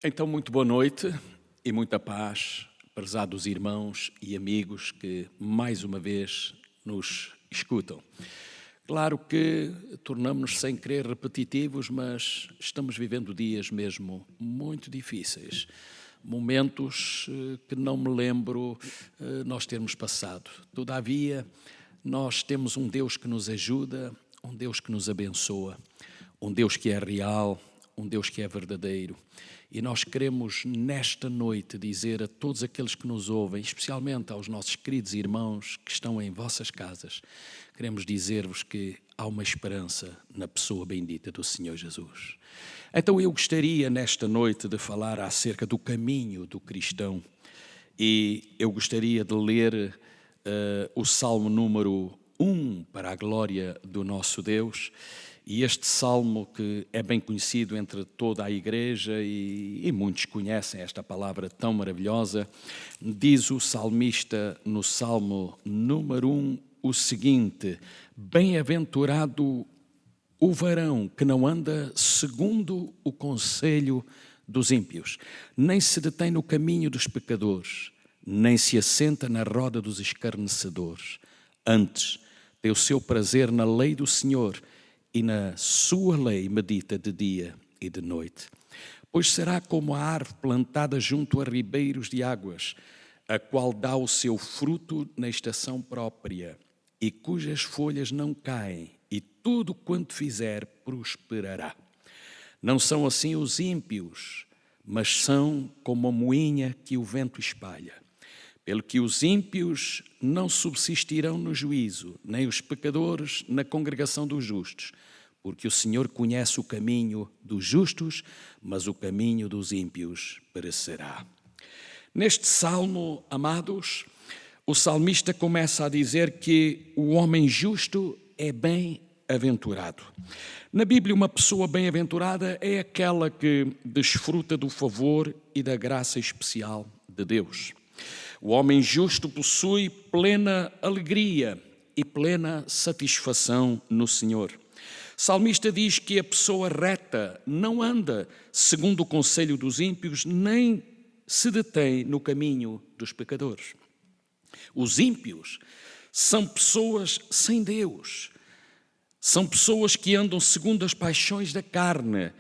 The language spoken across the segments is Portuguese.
Então, muito boa noite e muita paz, prezados irmãos e amigos que mais uma vez nos escutam. Claro que tornamos-nos sem querer repetitivos, mas estamos vivendo dias mesmo muito difíceis. Momentos que não me lembro nós termos passado. Todavia, nós temos um Deus que nos ajuda, um Deus que nos abençoa, um Deus que é real, um Deus que é verdadeiro. E nós queremos nesta noite dizer a todos aqueles que nos ouvem, especialmente aos nossos queridos irmãos que estão em vossas casas, queremos dizer-vos que há uma esperança na pessoa bendita do Senhor Jesus. Então eu gostaria nesta noite de falar acerca do caminho do cristão e eu gostaria de ler o Salmo número 1 para a glória do nosso Deus. E este salmo, que é bem conhecido entre toda a igreja e muitos conhecem esta palavra tão maravilhosa, diz o salmista no salmo número 1 o seguinte: bem-aventurado o varão que não anda segundo o conselho dos ímpios, nem se detém no caminho dos pecadores, nem se assenta na roda dos escarnecedores. Antes, tem o seu prazer na lei do Senhor, e na sua lei medita de dia e de noite. Pois será como a árvore plantada junto a ribeiros de águas, a qual dá o seu fruto na estação própria, e cujas folhas não caem, e tudo quanto fizer prosperará. Não são assim os ímpios, mas são como a moinha que o vento espalha. Pelo que os ímpios não subsistirão no juízo, nem os pecadores na congregação dos justos, porque o Senhor conhece o caminho dos justos, mas o caminho dos ímpios perecerá. Neste salmo, amados, o salmista começa a dizer que o homem justo é bem-aventurado. Na Bíblia, uma pessoa bem-aventurada é aquela que desfruta do favor e da graça especial de Deus. O homem justo possui plena alegria e plena satisfação no Senhor. O salmista diz que a pessoa reta não anda segundo o conselho dos ímpios, nem se detém no caminho dos pecadores. Os ímpios são pessoas sem Deus, são pessoas que andam segundo as paixões da carne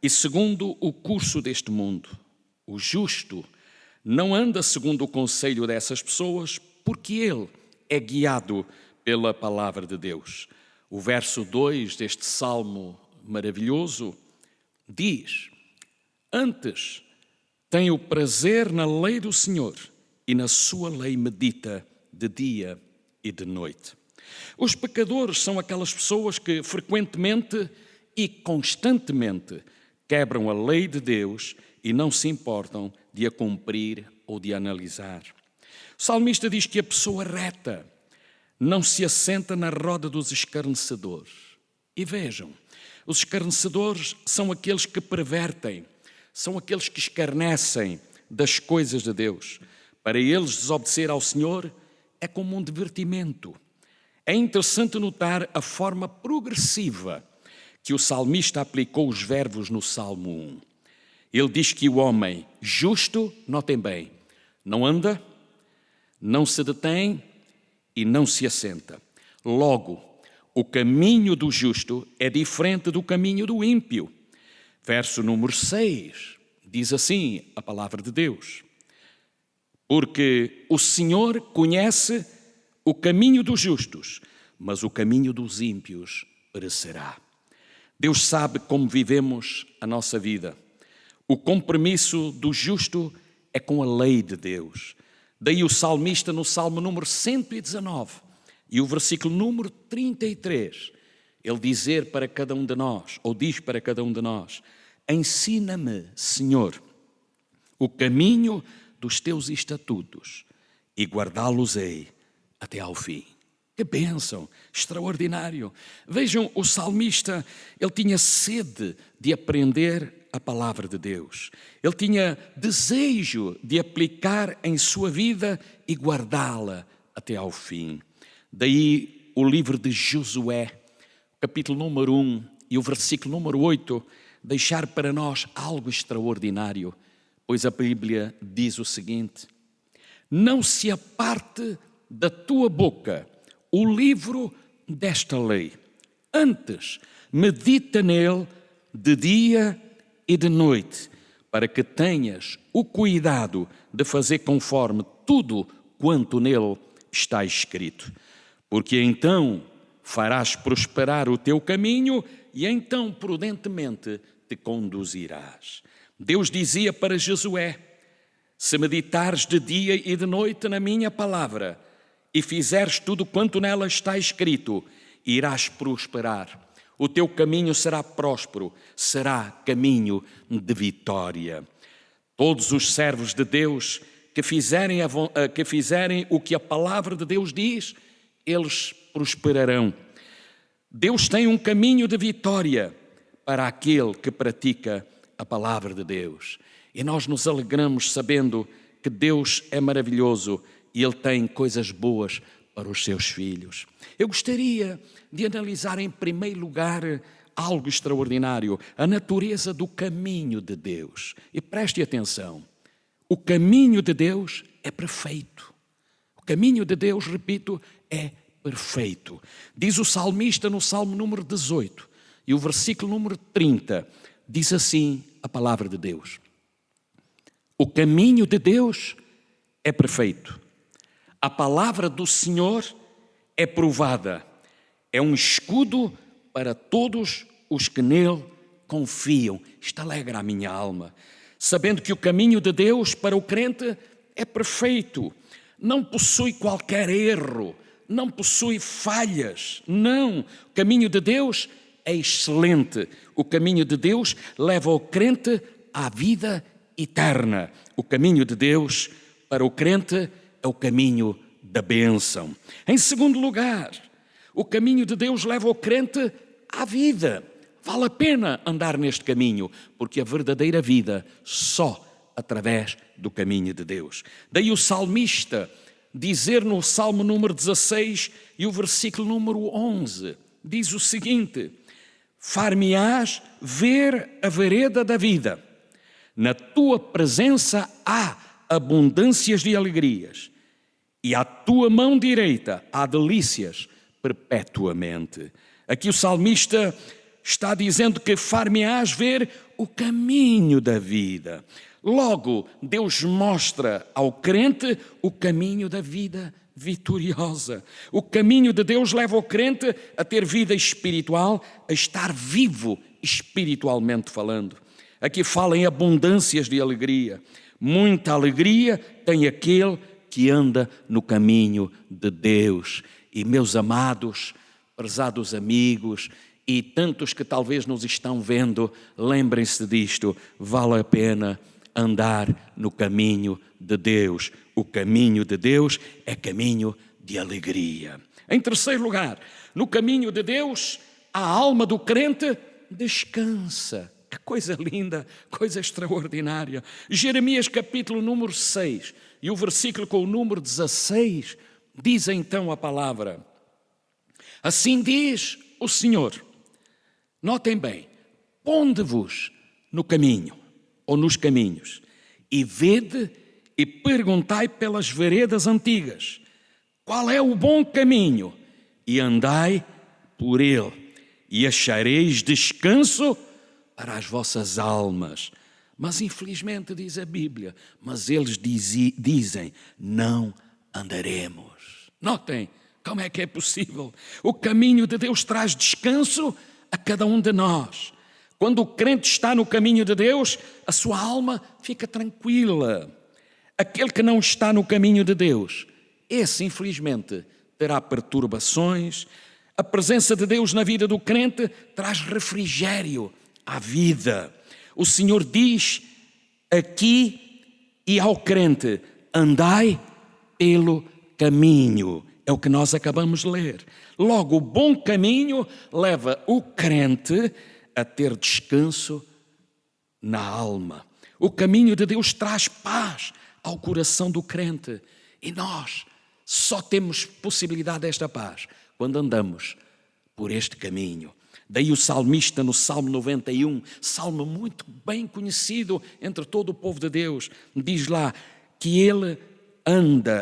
e segundo o curso deste mundo. O justo não anda segundo o conselho dessas pessoas, porque ele é guiado pela palavra de Deus. O verso 2 deste salmo maravilhoso diz: antes tem o prazer na lei do Senhor, e na sua lei medita de dia e de noite. Os pecadores são aquelas pessoas que frequentemente e constantemente quebram a lei de Deus e não se importam de a cumprir ou de a analisar. O salmista diz que a pessoa reta não se assenta na roda dos escarnecedores. E vejam, os escarnecedores são aqueles que pervertem, são aqueles que escarnecem das coisas de Deus. Para eles, desobedecer ao Senhor é como um divertimento. É interessante notar a forma progressiva que o salmista aplicou os verbos no Salmo 1. Ele diz que o homem justo, notem bem, não anda, não se detém e não se assenta. Logo, o caminho do justo é diferente do caminho do ímpio. Verso número 6 diz assim a palavra de Deus: porque o Senhor conhece o caminho dos justos, mas o caminho dos ímpios perecerá. Deus sabe como vivemos a nossa vida. O compromisso do justo é com a lei de Deus. Daí o salmista no Salmo número 119 e o versículo número 33, ele dizer para cada um de nós, ou diz para cada um de nós: ensina-me, Senhor, o caminho dos teus estatutos e guardá-los-ei até ao fim. Que bênção, extraordinário. Vejam, o salmista, ele tinha sede de aprender a palavra de Deus. Ele tinha desejo de aplicar em sua vida e guardá-la até ao fim. Daí o livro de Josué, capítulo número 1 e o versículo número 8, deixar para nós algo extraordinário. pois a Bíblia diz o seguinte: não se aparte da tua boca o livro desta lei, antes medita nele de dia e de noite, para que tenhas o cuidado de fazer conforme tudo quanto nele está escrito. Porque então farás prosperar o teu caminho e então prudentemente te conduzirás. Deus dizia para Josué: se meditares de dia e de noite na minha palavra e fizeres tudo quanto nela está escrito, irás prosperar. O teu caminho será próspero, será caminho de vitória. Todos os servos de Deus que fizerem o que a palavra de Deus diz, eles prosperarão. Deus tem um caminho de vitória para aquele que pratica a palavra de Deus. E nós nos alegramos sabendo que Deus é maravilhoso e Ele tem coisas boas para os seus filhos. Eu gostaria de analisar em primeiro lugar algo extraordinário, a natureza do caminho de Deus. E preste atenção, o caminho de Deus é perfeito. O caminho de Deus, repito, é perfeito. Diz o salmista no Salmo número 18 e o versículo número 30, diz assim a palavra de Deus: o caminho de Deus é perfeito. A palavra do Senhor é provada, é um escudo para todos os que nele confiam. Isto alegra a minha alma, sabendo que o caminho de Deus para o crente é perfeito, não possui qualquer erro, não possui falhas, não. O caminho de Deus é excelente, o caminho de Deus leva o crente à vida eterna. O caminho de Deus para o crente é o caminho da bênção. Em segundo lugar, o caminho de Deus leva o crente à vida. Vale a pena andar neste caminho, porque a verdadeira vida só através do caminho de Deus. Daí o salmista dizer no Salmo número 16 e o versículo número 11, diz o seguinte: far-me-ás ver a vereda da vida, na tua presença há abundâncias de alegrias, e à tua mão direita há delícias perpetuamente. Aqui o salmista está dizendo que far-me-ás ver o caminho da vida. Logo, Deus mostra ao crente o caminho da vida vitoriosa. O caminho de Deus leva o crente a ter vida espiritual, a estar vivo espiritualmente falando. Aqui fala em abundâncias de alegria. Muita alegria tem aquele que anda no caminho de Deus. E meus amados, prezados amigos e tantos que talvez nos estão vendo, lembrem-se disto, vale a pena andar no caminho de Deus. O caminho de Deus é caminho de alegria. Em terceiro lugar, no caminho de Deus, a alma do crente descansa. Que coisa linda, coisa extraordinária. Jeremias capítulo número 6 e o versículo com o número 16, diz então a palavra: assim diz o Senhor, notem bem, ponde-vos no caminho, ou nos caminhos, e vede e perguntai pelas veredas antigas, qual é o bom caminho, e andai por ele, e achareis descanso para as vossas almas. Mas infelizmente diz a Bíblia, mas eles dizem, não andaremos. Notem como é que é possível. O caminho de Deus traz descanso a cada um de nós. Quando o crente está no caminho de Deus, a sua alma fica tranquila. Aquele que não está no caminho de Deus, esse infelizmente terá perturbações. A presença de Deus na vida do crente traz refrigério à vida. O Senhor diz aqui e ao crente, andai pelo caminho. É o que nós acabamos de ler. Logo, o bom caminho leva o crente a ter descanso na alma. O caminho de Deus traz paz ao coração do crente. E nós só temos possibilidade desta paz quando andamos por este caminho. Daí o salmista no Salmo 91, salmo muito bem conhecido entre todo o povo de Deus, diz lá que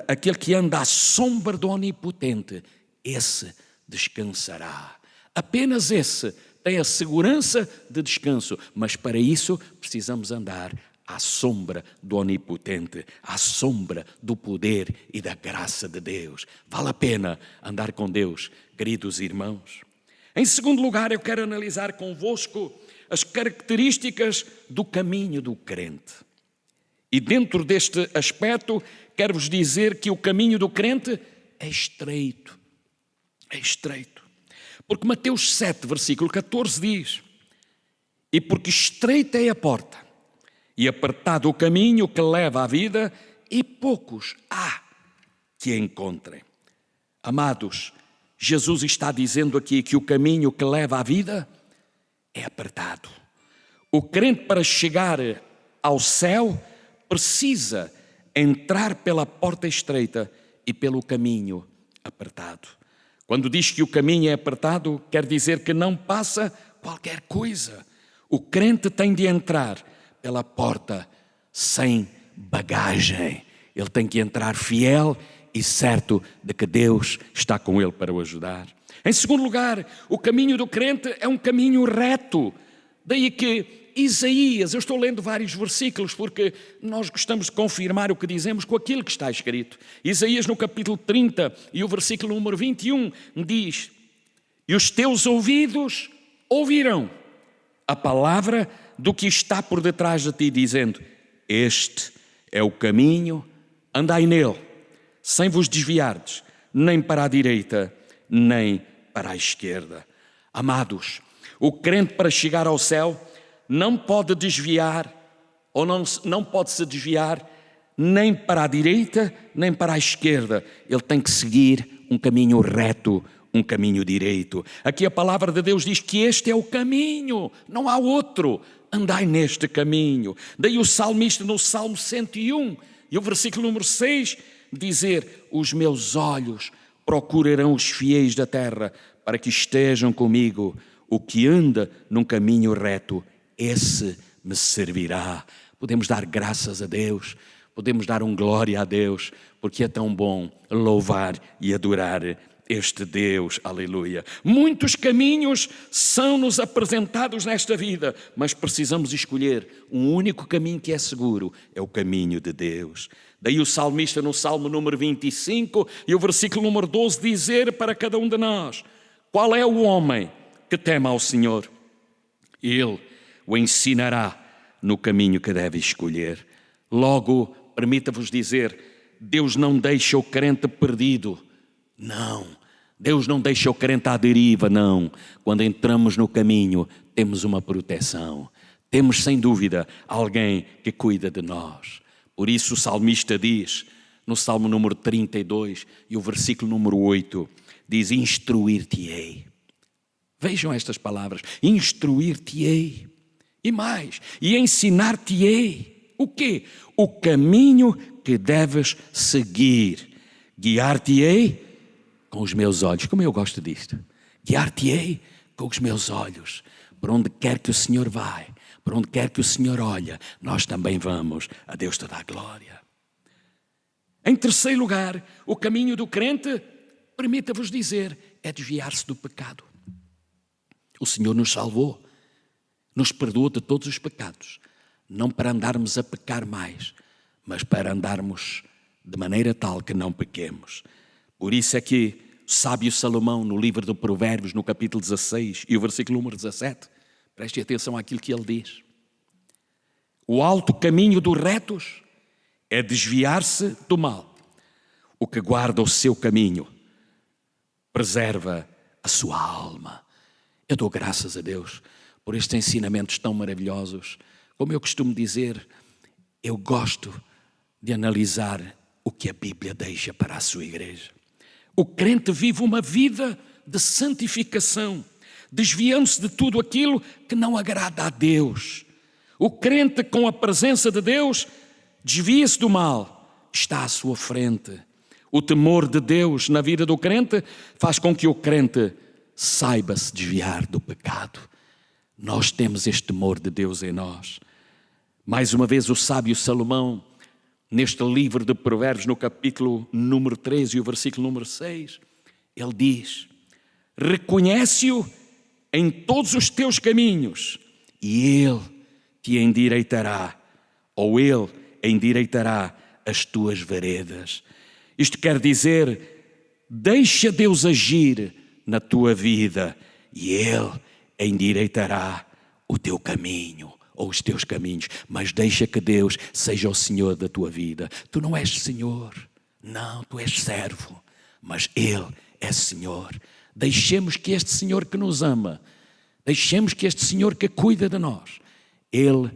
aquele que anda à sombra do Onipotente, esse descansará. Apenas esse tem a segurança de descanso, mas para isso precisamos andar à sombra do Onipotente, à sombra do poder e da graça de Deus. Vale a pena andar com Deus, queridos irmãos. Em segundo lugar, eu quero analisar convosco as características do caminho do crente. E dentro deste aspecto, quero-vos dizer que o caminho do crente é estreito. É estreito. Porque Mateus 7, versículo 14 diz: e porque estreita é a porta, e apertado o caminho que leva à vida, e poucos há que a encontrem. Amados, Jesus está dizendo aqui que o caminho que leva à vida é apertado. O crente, para chegar ao céu, precisa entrar pela porta estreita e pelo caminho apertado. Quando diz que o caminho é apertado, quer dizer que não passa qualquer coisa. O crente tem de entrar pela porta sem bagagem. Ele tem que entrar fiel e certo de que Deus está com ele para o ajudar. Em segundo lugar, o caminho do crente é um caminho reto. Daí que Isaías, eu estou lendo vários versículos porque nós gostamos de confirmar o que dizemos com aquilo que está escrito. Isaías no capítulo 30 e o versículo número 21 diz: e os teus ouvidos ouvirão a palavra do que está por detrás de ti, dizendo: este é o caminho, andai nele, sem vos desviardes, nem para a direita, nem para a esquerda. Amados, o crente, para chegar ao céu, não pode desviar, ou não pode se desviar nem para a direita, nem para a esquerda. Ele tem que seguir um caminho reto, um caminho direito. Aqui a palavra de Deus diz que este é o caminho, não há outro. Andai neste caminho. Daí o salmista no Salmo 101 e o versículo número 6 dizer: os meus olhos procurarão os fiéis da terra para que estejam comigo. O que anda num caminho reto, esse me servirá. Podemos dar graças a Deus, podemos dar glória a Deus, porque é tão bom louvar e adorar este Deus, aleluia. Muitos caminhos são-nos apresentados nesta vida, mas precisamos escolher um único caminho que é seguro, é o caminho de Deus. Daí o salmista no Salmo número 25 e o versículo número 12 dizer para cada um de nós: qual é o homem que teme ao Senhor? Ele o ensinará no caminho que deve escolher. Logo, permita-vos dizer, Deus não deixa o crente perdido. Não, Deus não deixa o crente à deriva, não. Quando entramos no caminho, temos uma proteção. Temos, sem dúvida, alguém que cuida de nós. Por isso o salmista diz, no Salmo número 32 e o versículo número 8, diz: instruir-te-ei. Vejam estas palavras: instruir-te-ei. E mais, e ensinar-te-ei. O quê? O caminho que deves seguir. Guiar-te-ei com os meus olhos. Como eu gosto disto. Guiar-te-ei com os meus olhos. Por onde quer que o Senhor vai, por onde quer que o Senhor olha, nós também vamos. A Deus toda a glória. Em terceiro lugar, o caminho do crente, permita-vos dizer, é desviar-se do pecado. O Senhor nos salvou, nos perdoou de todos os pecados, não para andarmos a pecar mais, mas para andarmos de maneira tal que não pequemos. Por isso é que o sábio Salomão, no livro de Provérbios, no capítulo 16 e o versículo número 17, preste atenção àquilo que ele diz: o alto caminho dos retos é desviar-se do mal. O que guarda o seu caminho preserva a sua alma. Eu dou graças a Deus por estes ensinamentos tão maravilhosos. Como eu costumo dizer, eu gosto de analisar o que a Bíblia deixa para a sua igreja. O crente vive uma vida de santificação, desviando-se de tudo aquilo que não agrada a Deus. O crente, com a presença de Deus, desvia-se do mal, está à sua frente. O temor de Deus na vida do crente faz com que o crente saiba-se desviar do pecado. Nós temos este temor de Deus em nós. Mais uma vez o sábio Salomão, neste livro de Provérbios, no capítulo número 13 e o versículo número 6, ele diz: reconhece-o em todos os teus caminhos e ele te endireitará, ou ele endireitará as tuas veredas. Isto quer dizer, deixa Deus agir na tua vida e ele endireitará o teu caminho ou os teus caminhos, mas deixa que Deus seja o Senhor da tua vida. Tu não és Senhor, não, tu és servo, mas Ele é Senhor. Deixemos que este Senhor que nos ama, deixemos que este Senhor que cuida de nós, Ele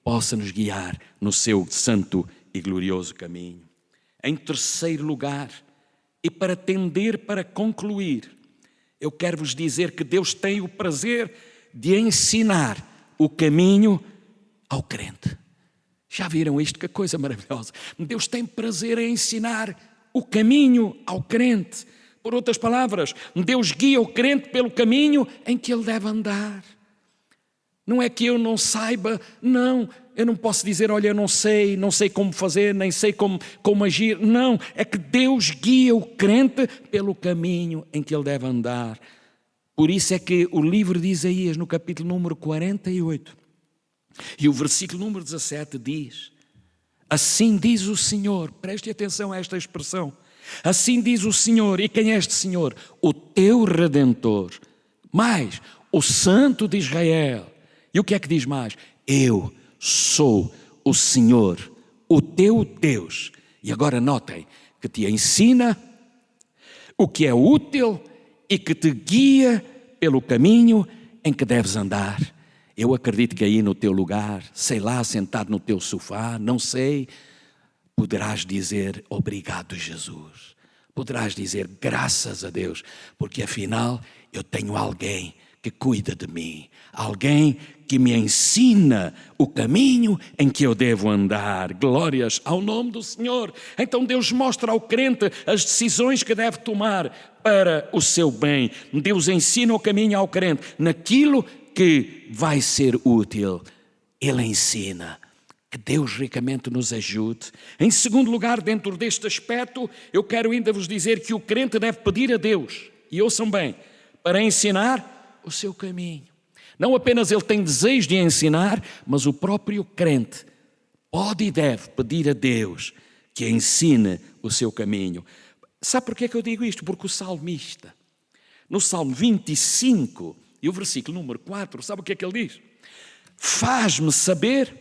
possa nos guiar no seu santo e glorioso caminho. Em terceiro lugar, e para tender para concluir, eu quero vos dizer que Deus tem o prazer de ensinar o caminho ao crente. Já viram isto? Que coisa maravilhosa. Deus tem prazer em ensinar o caminho ao crente. Por outras palavras, Deus guia o crente pelo caminho em que ele deve andar. Não é que eu não saiba, não, eu não posso dizer, olha, eu não sei como fazer, nem sei como agir. Não, é que Deus guia o crente pelo caminho em que ele deve andar. Por isso é que o livro de Isaías, no capítulo número 48, e o versículo número 17 diz: assim diz o Senhor, preste atenção a esta expressão, assim diz o Senhor. E quem é este Senhor? O teu Redentor, mais o Santo de Israel. E o que é que diz mais? Eu sou o Senhor, o teu Deus. E agora notem que te ensina o que é útil e que te guia pelo caminho em que deves andar. Eu acredito que aí no teu lugar, sei lá, sentado no teu sofá, não sei, poderás dizer obrigado, Jesus. Poderás dizer graças a Deus, porque afinal eu tenho alguém que cuida de mim, alguém que me ensina o caminho em que eu devo andar. Glórias ao nome do Senhor. Então Deus mostra ao crente as decisões que deve tomar para o seu bem. Deus ensina o caminho ao crente naquilo que vai ser útil. Ele ensina. Que Deus ricamente nos ajude. Em segundo lugar, dentro deste aspecto, eu quero ainda vos dizer que o crente deve pedir a Deus, e ouçam bem, para ensinar o seu caminho. Não apenas ele tem desejo de ensinar, mas o próprio crente pode e deve pedir a Deus que ensine o seu caminho. Sabe porquê que eu digo isto? Porque o salmista, no Salmo 25 e o versículo número 4, sabe o que é que ele diz? Faz-me saber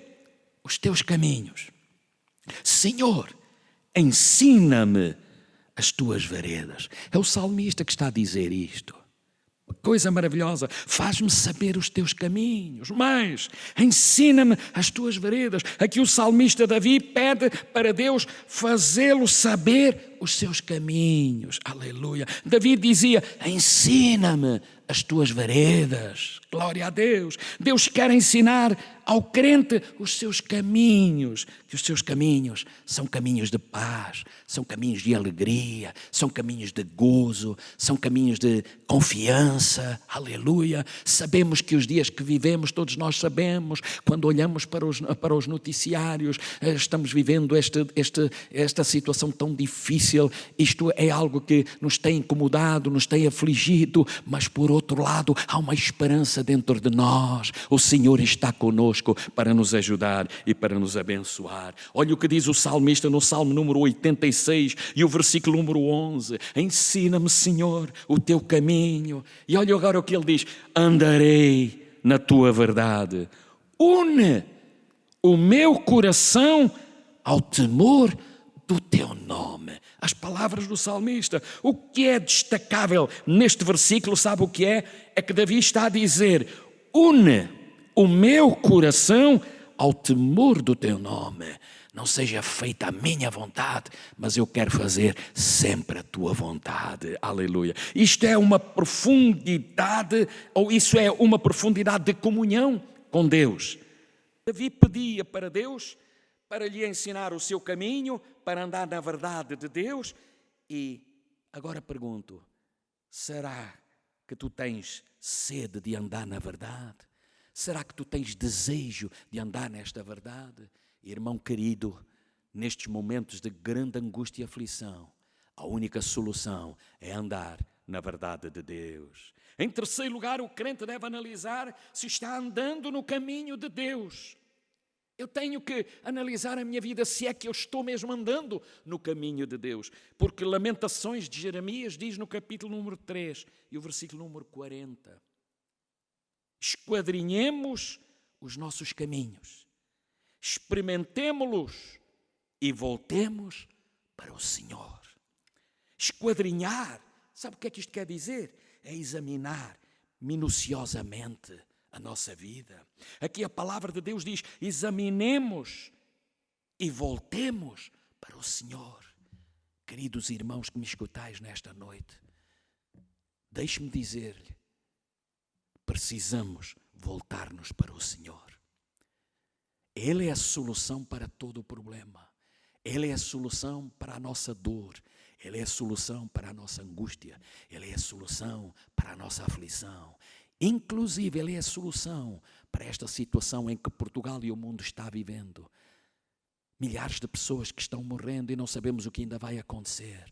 os teus caminhos. Senhor, ensina-me as tuas veredas. É o salmista que está a dizer isto. Coisa maravilhosa, faz-me saber os teus caminhos, mas ensina-me as tuas veredas. Aqui o salmista Davi pede para Deus fazê-lo saber os seus caminhos. Aleluia. Davi dizia, ensina-me as tuas veredas. Glória a Deus. Deus quer ensinar ao crente os seus caminhos, que os seus caminhos são caminhos de paz, são caminhos de alegria, são caminhos de gozo, são caminhos de confiança. Aleluia. Sabemos que os dias que vivemos, todos nós sabemos, quando olhamos para os noticiários, estamos vivendo esta situação tão difícil. Isto é algo que nos tem incomodado, nos tem afligido, mas por outro lado há uma esperança dentro de nós. O Senhor está conosco para nos ajudar e para nos abençoar. Olha o que diz o salmista no Salmo número 86 e o versículo número 11. Ensina-me, Senhor, o teu caminho. E olha agora o que ele diz. Andarei na tua verdade. Une o meu coração ao temor do teu nome. As palavras do salmista. O que é destacável neste versículo, sabe o que é? É que Davi está a dizer, une o meu coração ao temor do teu nome. Não seja feita a minha vontade, mas eu quero fazer sempre a tua vontade. Aleluia. Isto é uma profundidade, ou isso é uma profundidade de comunhão com Deus. Davi pedia para Deus para lhe ensinar o seu caminho, para andar na verdade de Deus. E agora pergunto, será que tu tens sede de andar na verdade? Será que tu tens desejo de andar nesta verdade? Irmão querido, nestes momentos de grande angústia e aflição, a única solução é andar na verdade de Deus. Em terceiro lugar, o crente deve analisar se está andando no caminho de Deus. Eu tenho que analisar a minha vida, se é que eu estou mesmo andando no caminho de Deus. Porque Lamentações de Jeremias diz no capítulo número 3 e o versículo número 40. Esquadrinhemos os nossos caminhos, experimentemo-los e voltemos para o Senhor. Esquadrinhar, sabe o que é que isto quer dizer? É examinar minuciosamente a nossa vida. Aqui a palavra de Deus diz: examinemos e voltemos para o Senhor. Queridos irmãos que me escutais nesta noite, deixe-me dizer-lhe, precisamos voltar-nos para o Senhor. Ele é a solução para todo o problema. Ele é a solução para a nossa dor. Ele é a solução para a nossa angústia. Ele é a solução para a nossa aflição. Inclusive, Ele é a solução para esta situação em que Portugal e o mundo está vivendo. Milhares de pessoas que estão morrendo e não sabemos o que ainda vai acontecer.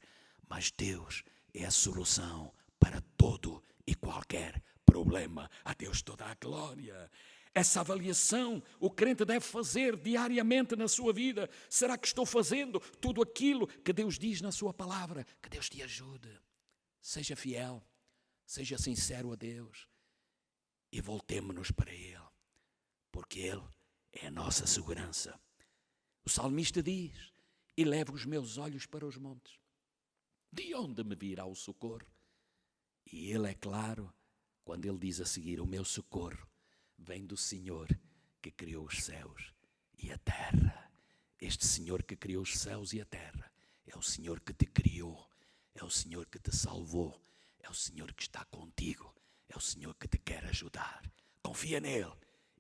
Mas Deus é a solução para todo e qualquer problema. A Deus toda a glória. Essa avaliação o crente deve fazer diariamente na sua vida. Será que estou fazendo tudo aquilo que Deus diz na sua palavra? Que Deus te ajude. Seja fiel, seja sincero a Deus e voltemo-nos para Ele, porque Ele é a nossa segurança. O salmista diz: elevo os meus olhos para os montes. De onde me virá o socorro? E Ele é claro quando Ele diz a seguir: o meu socorro vem do Senhor que criou os céus e a terra. Este Senhor que criou os céus e a terra é o Senhor que te criou, é o Senhor que te salvou, é o Senhor que está contigo, é o Senhor que te quer ajudar. Confia nele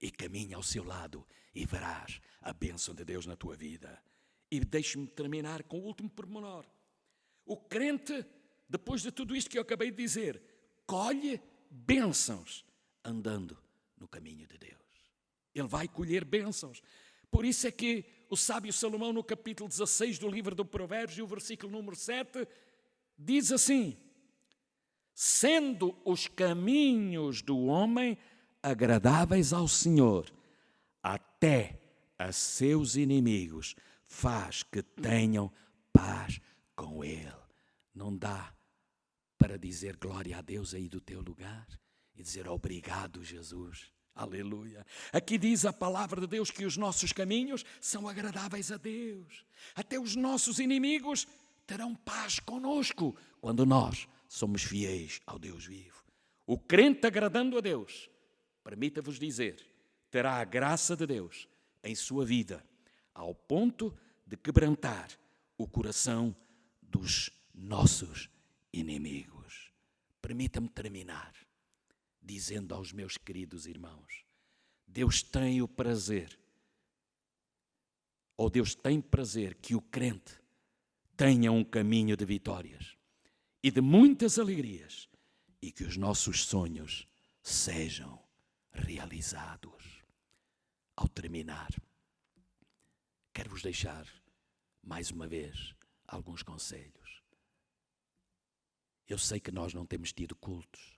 e caminha ao seu lado e verás a bênção de Deus na tua vida. E deixe-me terminar com o último pormenor. O crente, depois de tudo isto que eu acabei de dizer, colhe bênçãos andando no caminho de Deus. Ele vai colher bênçãos. Por isso é que o sábio Salomão, no capítulo 16 do livro do Provérbios, e o versículo número 7, diz assim: sendo os caminhos do homem agradáveis ao Senhor, até a seus inimigos faz que tenham paz com Ele. Não dá para dizer glória a Deus aí do teu lugar e dizer obrigado, Jesus. Aleluia. Aqui diz a palavra de Deus que os nossos caminhos são agradáveis a Deus. Até os nossos inimigos terão paz conosco quando nós somos fiéis ao Deus vivo. O crente agradando a Deus, permita-vos dizer, terá a graça de Deus em sua vida, ao ponto de quebrantar o coração dos nossos inimigos. Permita-me terminar dizendo aos meus queridos irmãos: Deus tem o prazer, ou Deus tem prazer que o crente tenha um caminho de vitórias e de muitas alegrias e que os nossos sonhos sejam realizados. Ao terminar, quero-vos deixar mais uma vez alguns conselhos. Eu sei que nós não temos tido cultos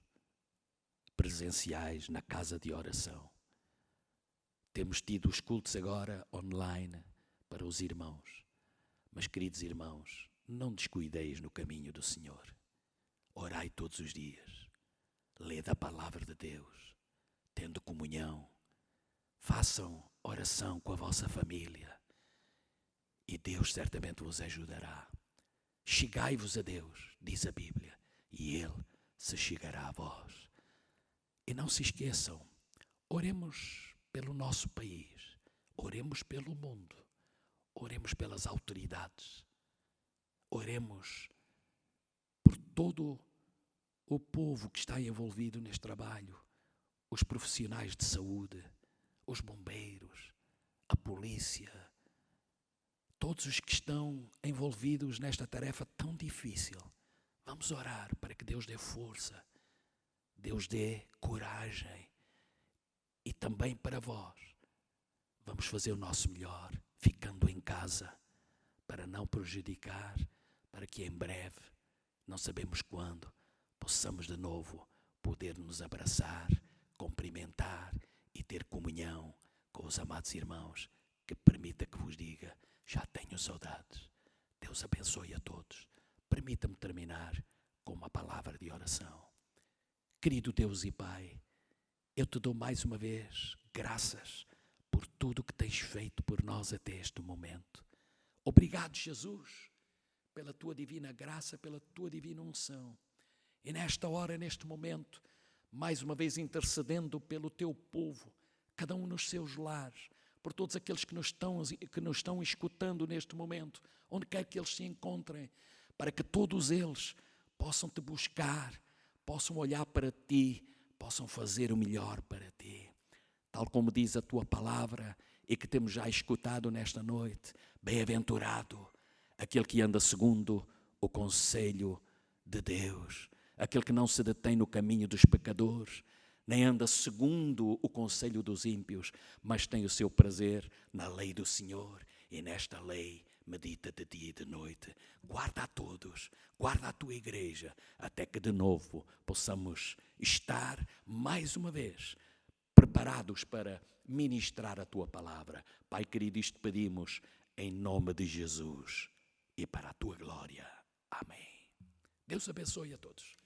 presenciais na casa de oração. Temos tido os cultos agora online para os irmãos. Mas, queridos irmãos, não descuideis no caminho do Senhor. Orai todos os dias. Lede a palavra de Deus. Tendo comunhão. Façam oração com a vossa família. E Deus certamente vos ajudará. Chegai-vos a Deus, diz a Bíblia, e Ele se chegará a vós. E não se esqueçam, oremos pelo nosso país, oremos pelo mundo, oremos pelas autoridades, oremos por todo o povo que está envolvido neste trabalho, os profissionais de saúde, os bombeiros, a polícia, todos os que estão envolvidos nesta tarefa tão difícil. Vamos orar para que Deus dê força, Deus dê coragem. E também para vós, vamos fazer o nosso melhor, ficando em casa, para não prejudicar, para que em breve, não sabemos quando, possamos de novo poder nos abraçar, cumprimentar e ter comunhão com os amados irmãos, que permita que vos diga, já tenho saudades. Deus abençoe a todos. Permita-me terminar com uma palavra de oração. Querido Deus e Pai, eu te dou mais uma vez graças por tudo que tens feito por nós até este momento. Obrigado, Jesus, pela tua divina graça, pela tua divina unção. E nesta hora, neste momento, mais uma vez intercedendo pelo teu povo, cada um nos seus lares, por todos aqueles que nos estão escutando neste momento, onde quer que eles se encontrem, para que todos eles possam te buscar, possam olhar para ti, possam fazer o melhor para ti. Tal como diz a tua palavra e que temos já escutado nesta noite, bem-aventurado aquele que anda segundo o conselho de Deus, aquele que não se detém no caminho dos pecadores, nem anda segundo o conselho dos ímpios, mas tem o seu prazer na lei do Senhor, e nesta lei medita de dia e de noite. Guarda a todos, guarda a tua igreja, até que de novo possamos estar mais uma vez preparados para ministrar a tua palavra. Pai querido, isto pedimos em nome de Jesus e para a tua glória. Amém. Deus abençoe a todos.